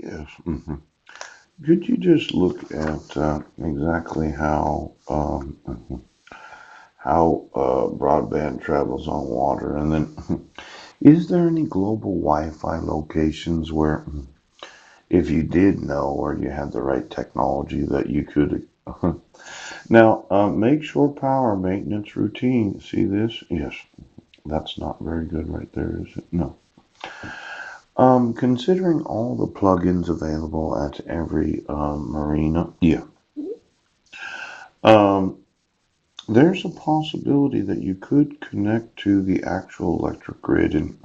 Yes. Could you just look at exactly how broadband travels on water, and then is there any global Wi-Fi locations where, if you did know or you had the right technology, that you could now make shore power maintenance routine? See this? Yes, that's not very good right there, is it? No. Considering all the plugins available at every marina, yeah. Um, there's a possibility that you could connect to the actual electric grid and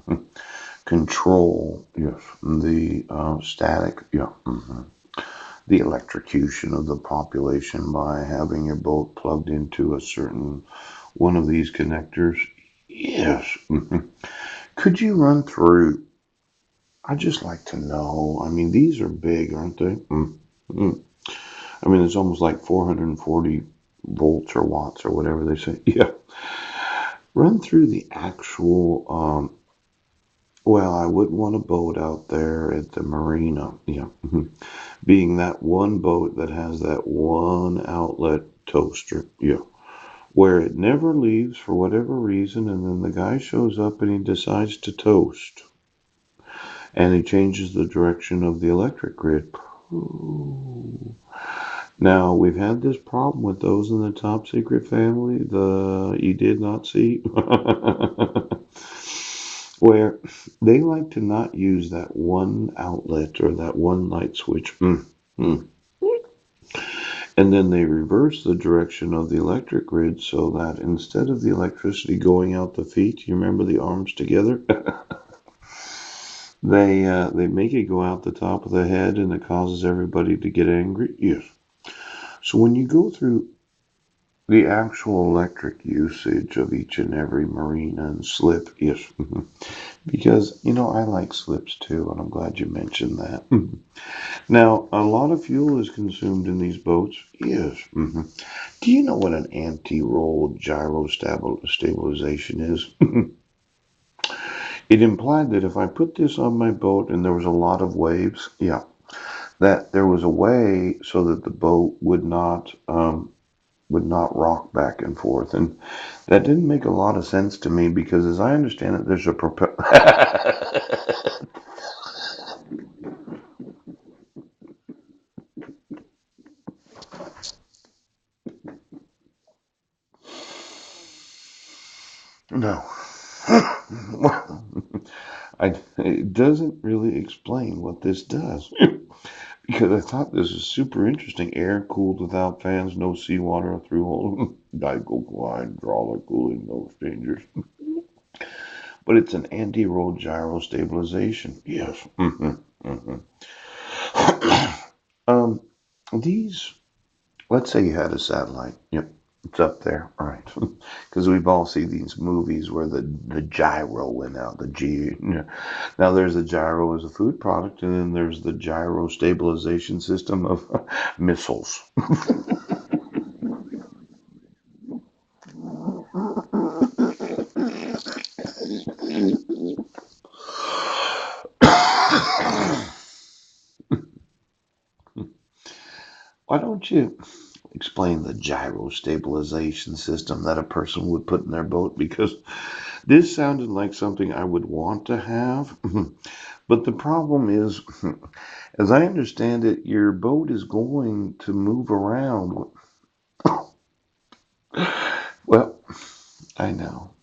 control, yes, the static, yeah, the electrocution of the population by having your boat plugged into a certain one of these connectors. Yes. Could you run through? I'd just like to know. I mean, these are big, aren't they? Mm. I mean, it's almost like 440 volts or watts or whatever they say. Yeah. Run through the actual. Well, I wouldn't want a boat out there at the marina. Yeah. Being that one boat that has that one outlet toaster. Yeah. Where it never leaves for whatever reason, and then the guy shows up and he decides to toast. And he changes the direction of the electric grid. Now, we've had this problem with those in the top secret family, the you did not see, where they like to not use that one outlet or that one light switch. Mm. And then they reverse the direction of the electric grid so that instead of the electricity going out the feet, you remember the arms together? They make it go out the top of the head and it causes everybody to get angry. Yes. So when you go through the actual electric usage of each and every marina and slip, yes, because I like slips too, and I'm glad you mentioned that. Now, a lot of fuel is consumed in these boats. Yes. Do you know what an anti-roll stabilization is? It implied that if I put this on my boat and there was a lot of waves, yeah, that there was a way so that the boat would not rock back and forth, and that didn't make a lot of sense to me because, as I understand it, there's a propel. No, well, it doesn't really explain what this does. Because I thought this was super interesting. Air cooled without fans, no seawater through hole. Diagonal hydraulic cooling, no exchangers. But it's an anti-roll gyro stabilization. Yes. Um, these, let's say you had a satellite. Yep, it's up there. All right. Because we've all seen these movies where the gyro went out. The G. Yeah. Now there's the gyro as a food product, and then there's the gyro stabilization system of missiles. Why don't you explain the gyro stabilization system that a person would put in their boat? Because this sounded like something I would want to have. But the problem is, as I understand it, your boat is going to move around. Well, I know.